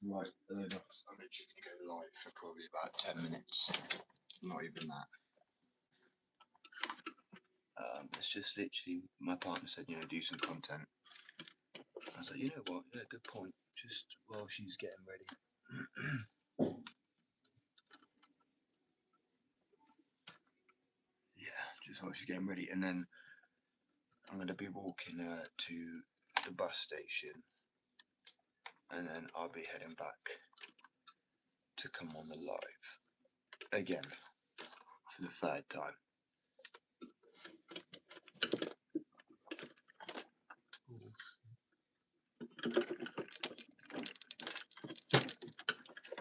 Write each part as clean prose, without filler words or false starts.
Right, I'm literally going to go live for probably about 10 minutes. Not even that. It's just literally, my partner said, do some content. I was like, you know what? Yeah, good point. Just while she's getting ready. Yeah, just while she's getting ready. And then I'm going to be walking to the bus station. And then I'll be heading back to come on the live. Again. For the third time.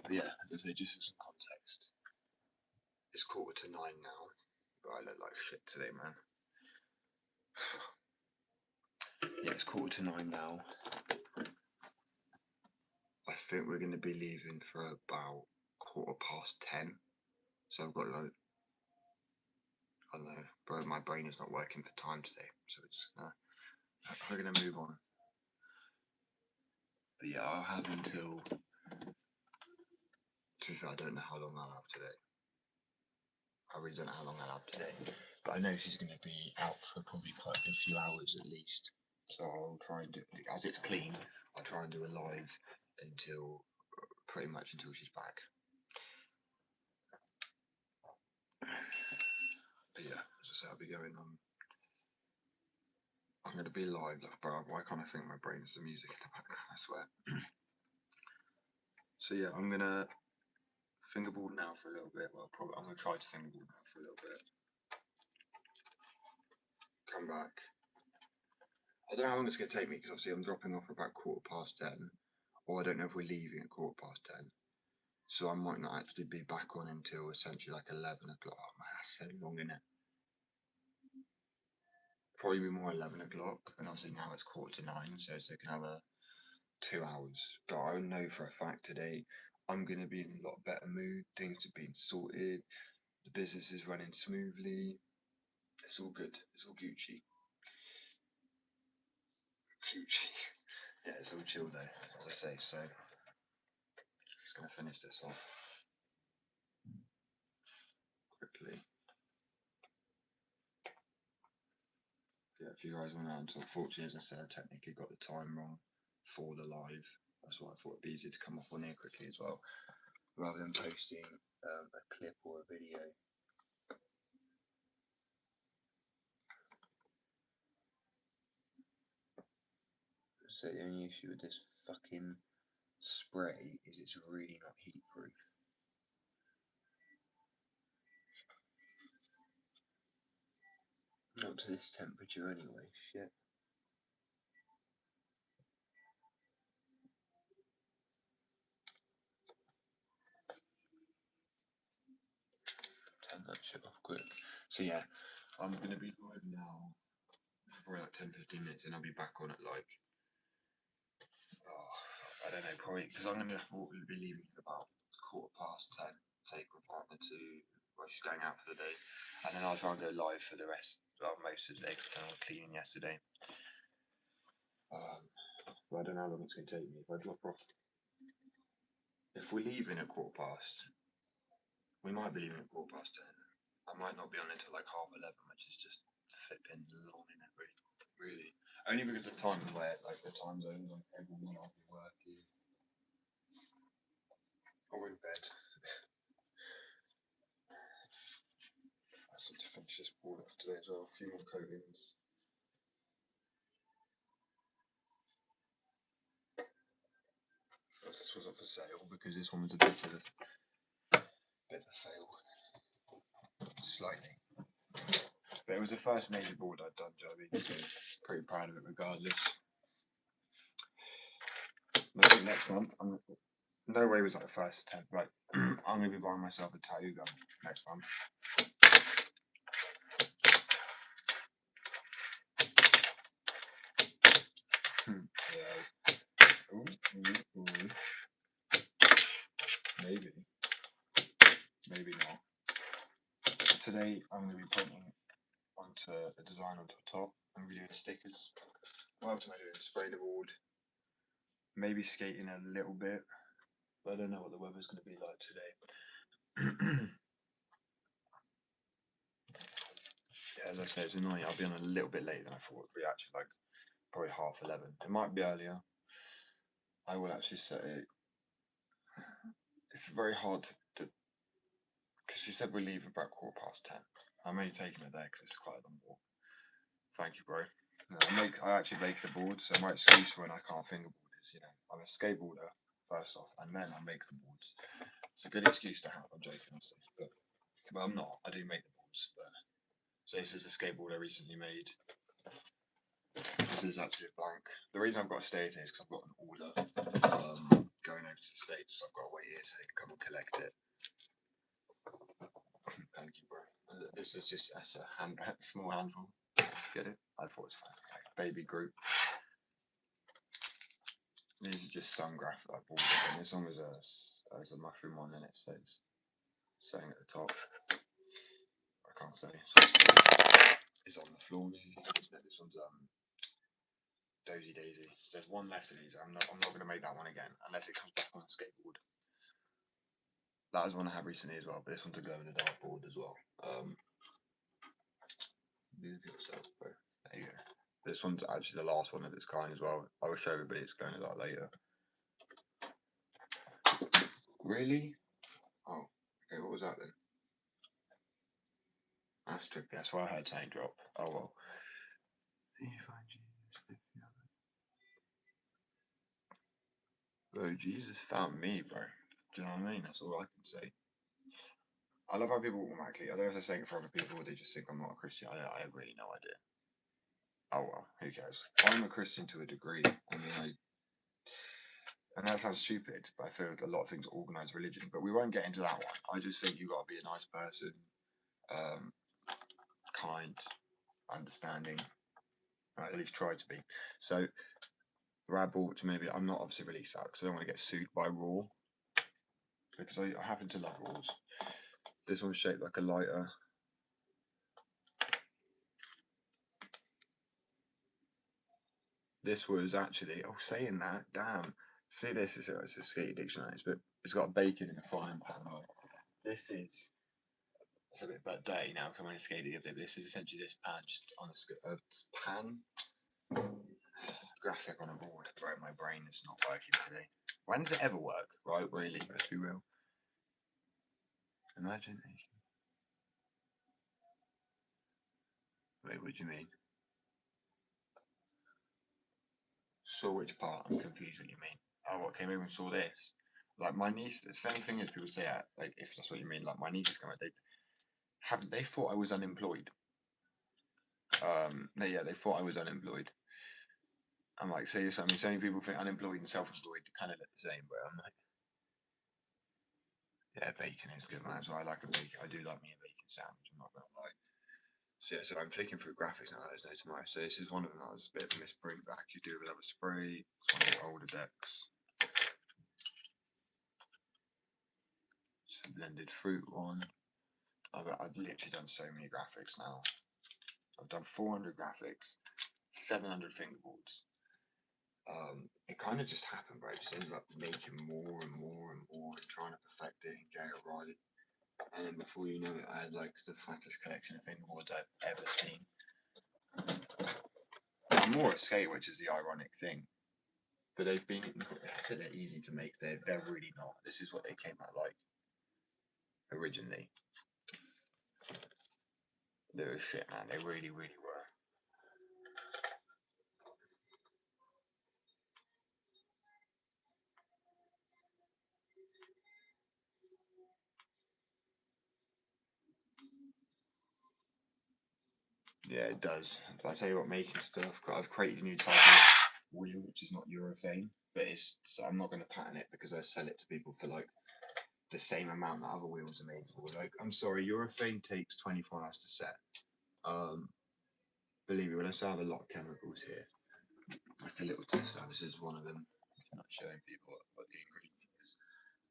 But yeah, as I say, just for some context, it's 9:15 now, but I look like shit today, man. Yeah, it's 9:15 now. I think we're going to be leaving for about 10:15. So I've got like, I don't know, bro, my brain is not working for time today, so we're going to move on. But yeah, I'll have until, to be fair, I don't know how long I'll have today. I really don't know how long I'll have today. But I know she's going to be out for probably quite a few hours at least. So I'll try and do, as it's clean, I'll try and do a live until, pretty much until she's back. But yeah, as I say, I'll be going on. I'm going to be live, like, bro, why can't I think my brain is the music in the background, I swear. So yeah, I'm going to fingerboard now for a little bit. Well, probably I'm going to try to fingerboard now for a little bit. Come back. I don't know how long it's going to take me, because obviously I'm dropping off about 10:15, or I don't know if we're leaving at 10:15. So I might not actually be back on until essentially like 11 o'clock. Oh man, that's so long, innit? Probably be more 11 o'clock, and obviously now it's 9:15, so they can have 2 hours. But I know for a fact today I'm going to be in a lot better mood. Things have been sorted. The business is running smoothly. It's all good. It's all Gucci. Gucci. Yeah, it's all chill though, as I say. So just going to finish this off quickly. Yeah, if you guys want to answer, unfortunately, as I said, I technically got the time wrong for the live. That's why I thought it'd be easier to come up on here quickly as well, rather than posting a clip or a video. So the only issue with this fucking spray is it's really not heat proof. Not to this temperature anyway, shit. Turn that shit off quick. So yeah, I'm going to be live now for probably like 10-15 minutes, and I'll be back on at like, I don't know, probably, because I'm going to be leaving at about 10:15, take my partner to, well, she's going out for the day, and then I'll try and go live for the rest, well, most of the day, because I was cleaning yesterday. But I don't know how long it's going to take me. If I drop off, if we're leaving at 10:15, we might be leaving at 10:10. I might not be on until like 11:30, which is just flipping long in it, really. Only because of the time where, like, the time zones, like, everyone might be working or in bed. I need to finish this board off today as well. A few more coatings. This was up for sale because this one was a bit of a fail, slightly. But it was the first major board I'd done, Joby, so pretty proud of it regardless. I think next month, no way was like the first attempt, right? I'm going to be buying myself a tattoo gun next month. Yeah. Ooh. Maybe not. Today I'm going to be painting onto a design onto the top. I'm going to be doing stickers. What else am I doing? Spray the board. Maybe skating a little bit. But I don't know what the weather's going to be like today. Yeah, as I say, it's annoying. I'll be on a little bit later than I thought. It'd be actually like probably 11:30. It might be earlier. I will actually say it's very hard to because she said we leave about 10:15. I'm only taking it there because it's quite a long walk. Thank you, bro. I actually make the boards, so my excuse when I can't fingerboard is, I'm a skateboarder first off, and then I make the boards. It's a good excuse to have. I'm joking, honestly, but I'm not. I do make the boards. But so this is a skateboard I recently made. This is actually a blank. The reason I've got to stay here is because I've got an order going over to the States. So I've got to wait here so they can come and collect it. Thank you, bro. This is just a small handful. Get it? I thought it was fine. Like baby group. These are just some graphic I bought, and this one was a mushroom one, and it says saying at the top. I can't say. It's on the floor nearly. This one's Dozy Daisy. So there's one left of these. I'm not going to make that one again unless it comes back on a skateboard. That was one I had recently as well, but this one's a glow in the dark board as well. Move yourself, bro. There you go. This one's actually the last one of its kind as well. I will show everybody it's going to that later. Really? Oh, okay. What was that then? That's trippy. That's why I heard saying drop. Oh well. Bro, Jesus found me, bro. Do you know what I mean? That's all I can say. I love how people automatically, I don't know if they're saying it for other people or they just think I'm not a Christian. I have really no idea. Oh well, who cares? I'm a Christian to a degree. I mean, and that sounds stupid, but I feel like a lot of things are organised religion. But we won't get into that one. I just think you got to be a nice person, kind, understanding. Right, at least try to be. So, Rabble, which maybe I'm not obviously released that because I don't want to get sued by Raw. Because I happen to love Raws. This one's shaped like a lighter. This was actually, saying that, damn. See this, it's a skate dictionary, but it's got bacon in a frying pan. Right? This is, it's a bit dirty now because I'm only skating the other day, but this is essentially this pan just on a pan graphic on a board. Right, my brain is not working today. When does it ever work, right? Really, let's be real. Imagination. Wait, what do you mean? Saw which part? I'm confused what you mean. Oh, what came over and saw this? Like my niece, the funny thing is people say that, like if that's what you mean, like my niece is coming, they thought I was unemployed. They thought I was unemployed. I'm like, say something. So many people think unemployed and self-employed kind of look the same, but I'm like, yeah, bacon is good, man. So I like a bacon. I do like me a bacon sandwich. I'm not gonna lie. So yeah, so I'm flicking through graphics now. There's no tomorrow. So this is one of them that was a bit of a misprint back. You do with a spray. It's one of the older decks. It's a blended fruit one. I've literally done so many graphics now. I've done 400 graphics, 700 fingerboards. It kind of just happened, bro. It just ended up making more and more and more and trying to perfect it and get it right. And then before you know it, I had like the fattest collection of fingerboards I've ever seen. I'm more a skate, which is the ironic thing. But they've been, I said they're easy to make. They're really not. This is what they came out like originally. They were shit, man. They really, really were. Yeah, it does. But I tell you what, making stuff. I've created a new type of wheel, which is not urethane, but so I'm not going to patent it because I sell it to people for like the same amount that other wheels are made for. Like, I'm sorry, urethane takes 24 hours to set. Believe me, when I say I have a lot of chemicals here, like a little test. This is one of them. I'm not showing people what the ingredient is,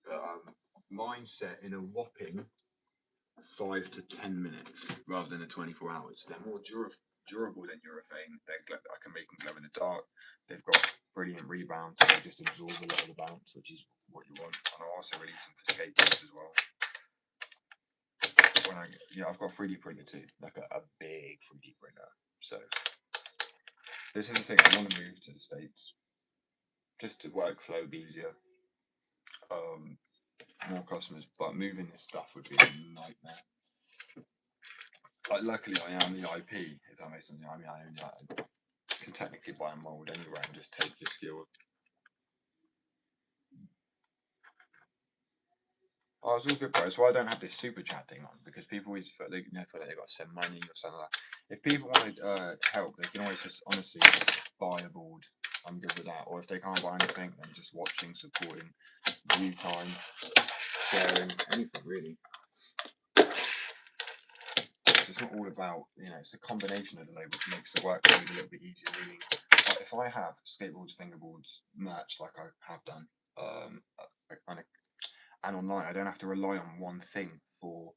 but mine set in a whopping 5 to 10 minutes rather than the 24 hours. They're more durable than urethane. I can make them glow in the dark. They've got brilliant rebound, so they just absorb a lot of the bounce, which is what you people want, and I'll also release them for skateboards as well. I've got a 3D printer too, like a big 3D printer. So this is the thing, I want to move to the States just to workflow be easier. More customers, but moving this stuff would be a nightmare. Like, luckily I am the IP, if that makes sense. I mean, I can technically buy a mold anywhere and just take your skill. Oh, it's all good, bro. That's why I don't have this super chat thing on, because people always feel like, feel like they've got to send money or something like that. If people want help, they can always just honestly just buy a board. I'm good with that. Or if they can't buy anything, then just watching, supporting, view time, sharing, anything really. It's not all about, it's a combination of the label that makes the work a little bit easier, really. Like if I have skateboards, fingerboards, merch like I have done, and online, I don't have to rely on one thing for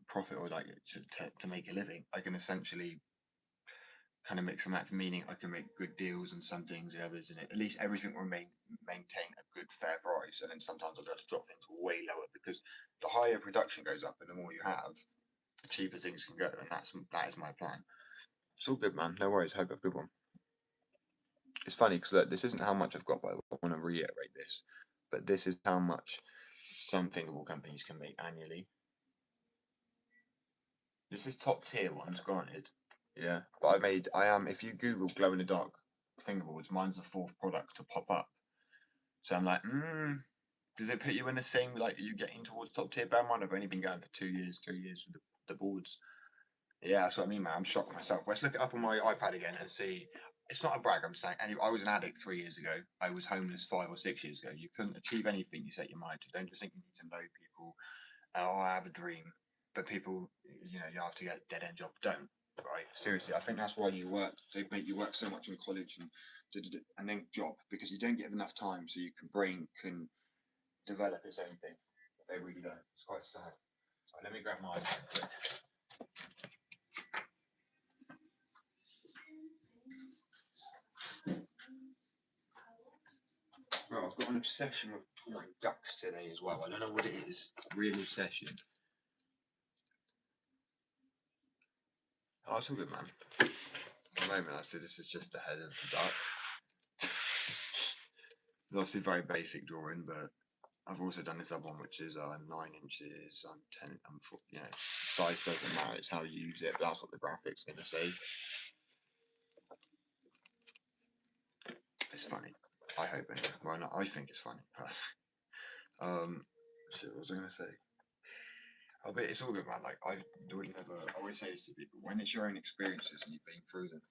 profit or like to make a living. I can essentially kind of mix and match, meaning I can make good deals on some things and others, and at least everything will maintain a good fair price. And then sometimes I'll just drop things way lower, because the higher production goes up and the more you have, the cheaper things can go, and that is my plan. It's all good, man. No worries. Hope you have a good one. It's funny because look, this isn't how much I've got, by the way. I want to reiterate this, but this is how much some thinkable companies can make annually. This is top tier ones, granted. Yeah, but if you Google glow in the dark fingerboards, mine's the 4th product to pop up. So I'm like, does it put you in the same, like, are you getting towards top tier? Bear in mind, I've only been going for 2 years, 3 years with the boards. Yeah, that's what I mean, man. I'm shocked myself. Let's look it up on my iPad again and see. It's not a brag, I'm saying. Anyway, I was an addict 3 years ago. I was homeless 5 or 6 years ago. You couldn't achieve anything you set your mind to. Don't just think you need to know people. Oh, I have a dream. But people, you have to get a dead end job. Don't. Right? Seriously, I think that's why you work. They make you work so much in college and then job, because you don't get enough time so your brain can develop its own thing. They really don't. It's quite sad. So let me grab my iPad. Well, I've got an obsession with ducks today as well. I don't know what it is. Real obsession. Oh, it's all good, man. At the moment, actually, this is just the head of the duck. It's obviously very basic drawing, but I've also done this other one, which is 9 inches on 10. Size doesn't matter. It's how you use it. But that's what the graphic's going to say. It's funny. I hope anyway. Well, no, I think it's funny. Shit, what was I going to say? Oh, but it's all good, man. Like, I always say this to people: when it's your own experiences and you've been through them,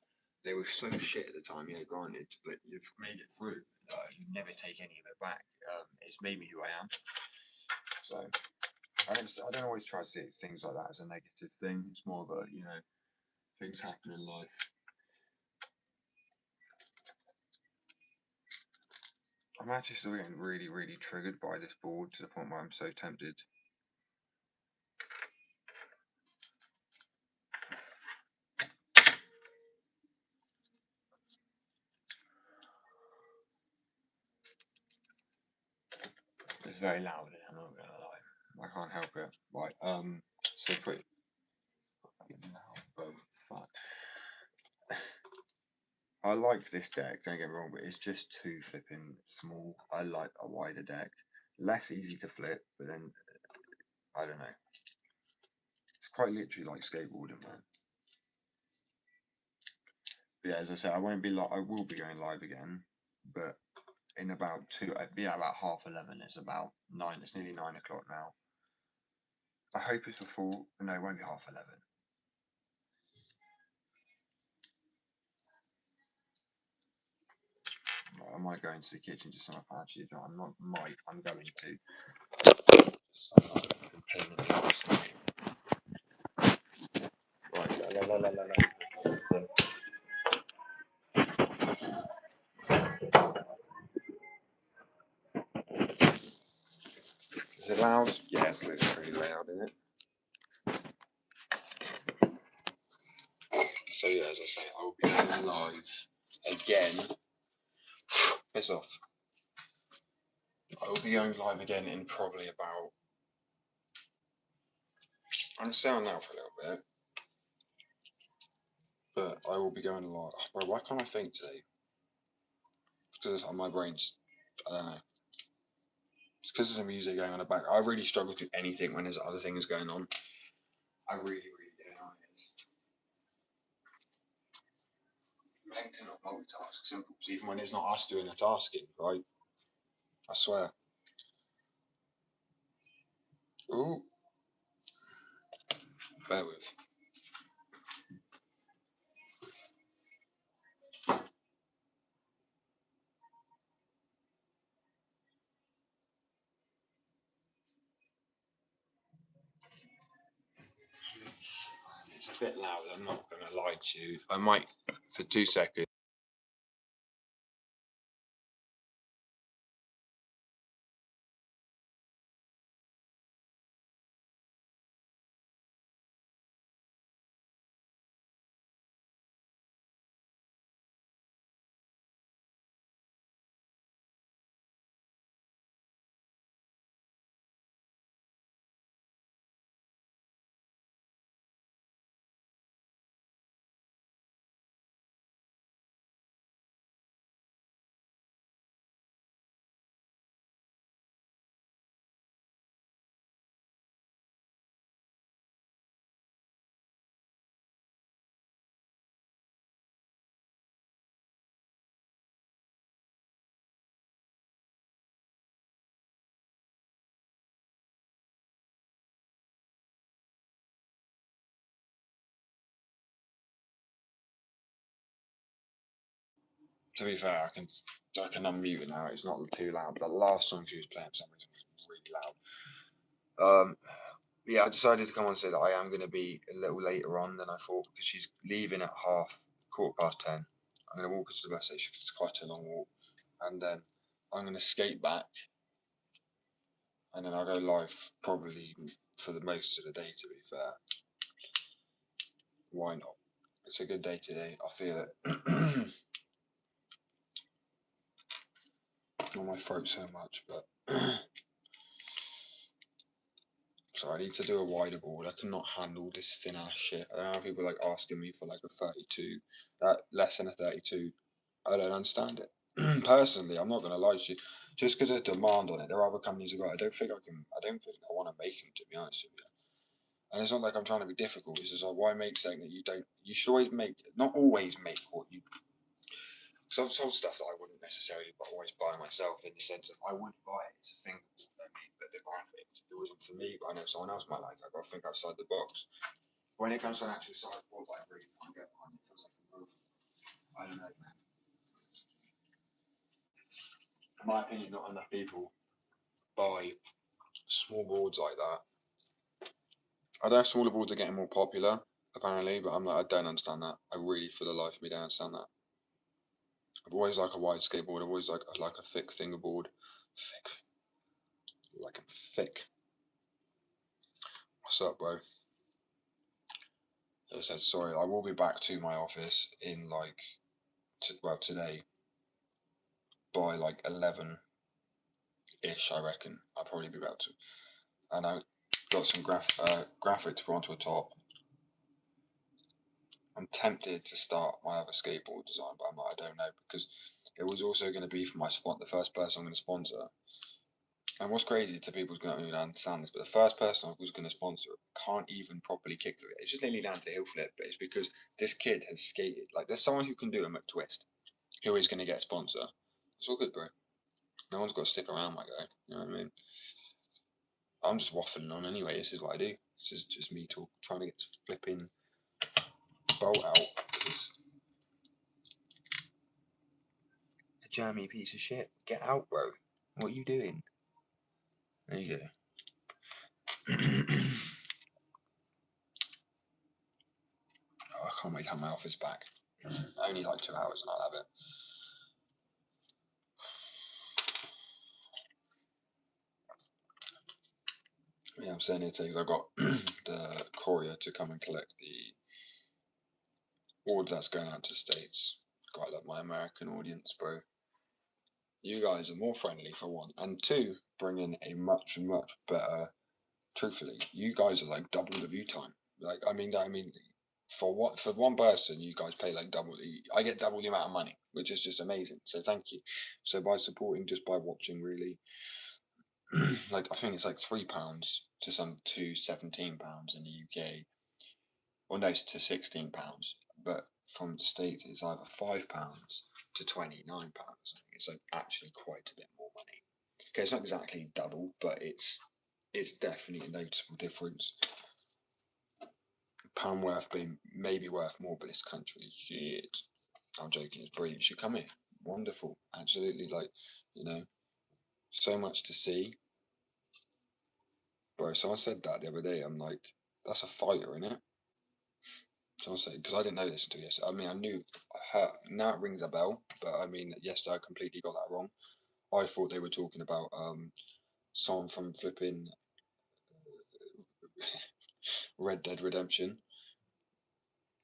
they were so shit at the time, granted, but you've made it through. You never take any of it back. It's made me who I am. So I don't always try to see things like that as a negative thing. It's more of a, things happen in life. I'm actually still getting really, really triggered by this board to the point where I'm so tempted. It's very loud, I'm not gonna lie. I can't help it. Right, so pretty loud, fuck. I like this deck, don't get me wrong, but it's just too flipping small. I like a wider deck. Less easy to flip, but then, I don't know. It's quite literally like skateboarding, man. But yeah, as I said, I will be going live again, but in about it'd be about 11:30. It's about 9, it's nearly 9 o'clock now. I hope it's before, no, it won't be 11:30. I might go into the kitchen just so I can actually, I'm going to. So, right, la. Is it loud? Yeah, it's pretty loud, isn't it? So yeah, as I say, I'll be going live again. Piss off. I will be going live again in probably about. I'm gonna stay on now for a little bit, but I will be going live. Bro, why can't I think today? Because my brain's. I don't know. It's because of the music going on the back. I really struggle to do anything when there's other things going on. I really, really do. Men cannot multitask simple, even when it's not us doing the tasking, right? I swear. Ooh, bear with. It's a bit loud. I'm not gonna lie to you. I might for 2 seconds. To be fair, I can unmute it now. It's not too loud. But the last song she was playing for some reason was really loud. Yeah, I decided to come on and say that I am going to be a little later on than I thought because she's leaving at 10:15. I'm going to walk her to the bus station because it's quite a long walk, and then I'm going to skate back, and then I'll go live probably for the most of the day. To be fair, why not? It's a good day today. I feel it. On my throat so much, but so I need to do a wider board. I cannot handle this thin ass shit. I don't know, people like asking me for like a 32, less than a 32. I don't understand it. Personally, I'm not gonna lie to you. Just because there's demand on it, there are other companies who got. I don't think I can. I don't think I want to make them. To be honest with you, and it's not like I'm trying to be difficult. It's just like, why make something that you don't? You should always make. Not always make what you. Because I've sold stuff that I wouldn't necessarily always buy myself, in the sense of I would buy it. It's a thing that made the graphics. It wasn't for me, but I know someone else might like it. I've got to think outside the box. When it comes to an actual sideboard, I really can't get behind it. It feels like a move. I don't know, man. In my opinion, not enough people buy small boards like that. I know smaller boards are getting more popular, apparently, but I'm like, I don't understand that. I really, for the life of me, don't understand that. I've always liked a wide skateboard. I've always like a fixed fingerboard. Thick, like I'm thick. What's up, bro? As I said, sorry. I will be back to my office in like, today by like 11-ish. I reckon I'll probably be about to. And I got some graphic to put onto a top. I'm tempted to start my other skateboard design, but I'm like, I don't know, because it was also going to be for the first person I'm going to sponsor. And what's crazy to people who's going to even understand this, but the first person I was going to sponsor can't even properly kick flip. It's just nearly landed a hill flip, but it's because this kid has skated. Like, there's someone who can do a McTwist, who is going to get a sponsor. It's all good, bro. No one's got to stick around, my guy. You know what I mean? I'm just waffling on anyway. This is what I do. This is just me trying to get this flipping bolt out. It's a jammy piece of shit. Get out, bro. What are you doing? There you go. Oh, I can't wait to have my office back. Only like 2 hours and I'll have it. Yeah, I'm saying it because I got the courier to come and collect the order that's going out to States. God, I love my American audience, bro. You guys are more friendly for one, and two, bring in a much better. Truthfully, you guys are like double the view time. Like, I mean, for one person, you guys pay like double. I get double the amount of money, which is just amazing. So thank you. So by supporting, just by watching, really, like I think it's like £3 to £17 in the UK, or no, to £16. But from the States, it's either £5 to £29. It's like actually quite a bit more money. Okay, it's not exactly double, but it's definitely a noticeable difference. Pound worth being maybe worth more, but this country is shit. I'm joking, it's brilliant. You should come here. Wonderful. Absolutely, like, you know, so much to see. Bro, someone said that the other day. I'm like, that's a fighter, isn't it? Someone said, because I didn't know this until yesterday. I mean, I knew her. Now it rings a bell, but I mean, yesterday I completely got that wrong. I thought they were talking about someone from flipping Red Dead Redemption.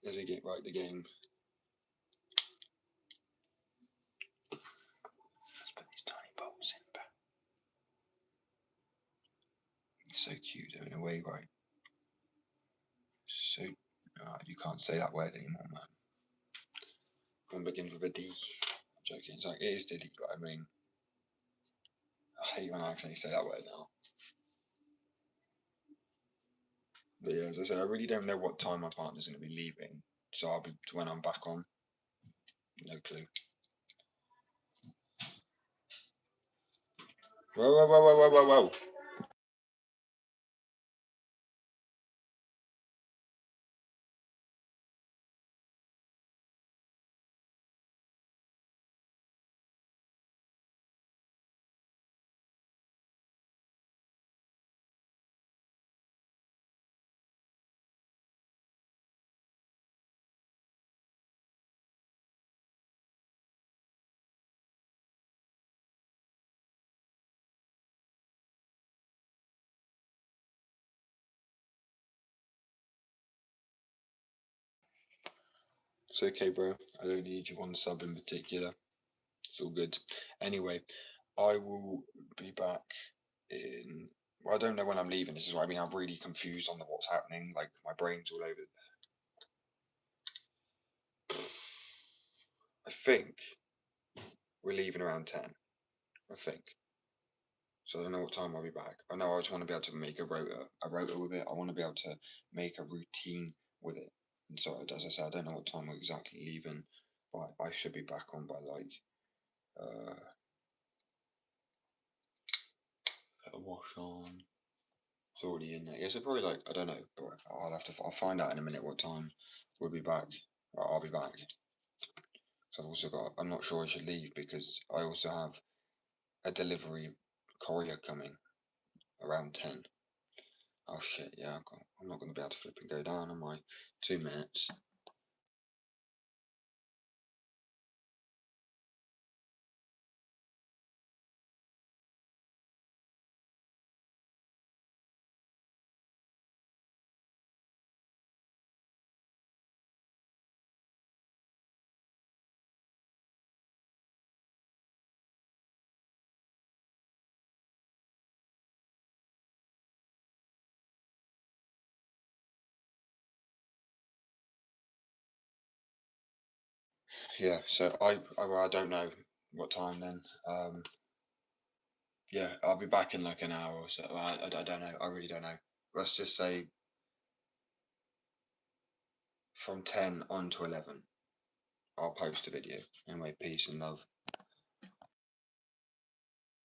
Did he get right the game? Let's put these tiny bolts in back. So cute, though, in a way, right? So, you can't say that word anymore, man. One begins with a D. I'm joking. It's like, it is Diddy, but I mean, I hate when I accidentally say that word now. But yeah, as I said, I really don't know what time my partner's going to be leaving. So I'll be, when I'm back on, no clue. Whoa, whoa, whoa, whoa, whoa, whoa, whoa. It's okay, bro. I don't need you on sub in particular. It's all good. Anyway, I will be back in. Well, I don't know when I'm leaving. This is what I mean. I'm really confused on what's happening. Like my brain's all over. I think we're leaving around 10. I think. So I don't know what time I'll be back. I know I just want to be able to make a rota with it. I want to be able to make a routine with it. And so, as I said, I don't know what time we're exactly leaving, but I should be back on by like a wash on. It's already in there. Yeah, so probably like I don't know, but I'll find out in a minute what time we'll be back. I'll be back. So I've also got. I'm not sure I should leave because I also have a delivery courier coming around 10. Oh shit, yeah, I'm not going to be able to flip and go down on my 2 minutes. Yeah, so I don't know what time then. Yeah, I'll be back in like an hour or so. I don't know. I really don't know. Let's just say from 10 on to 11. I'll post a video. Anyway, peace and love.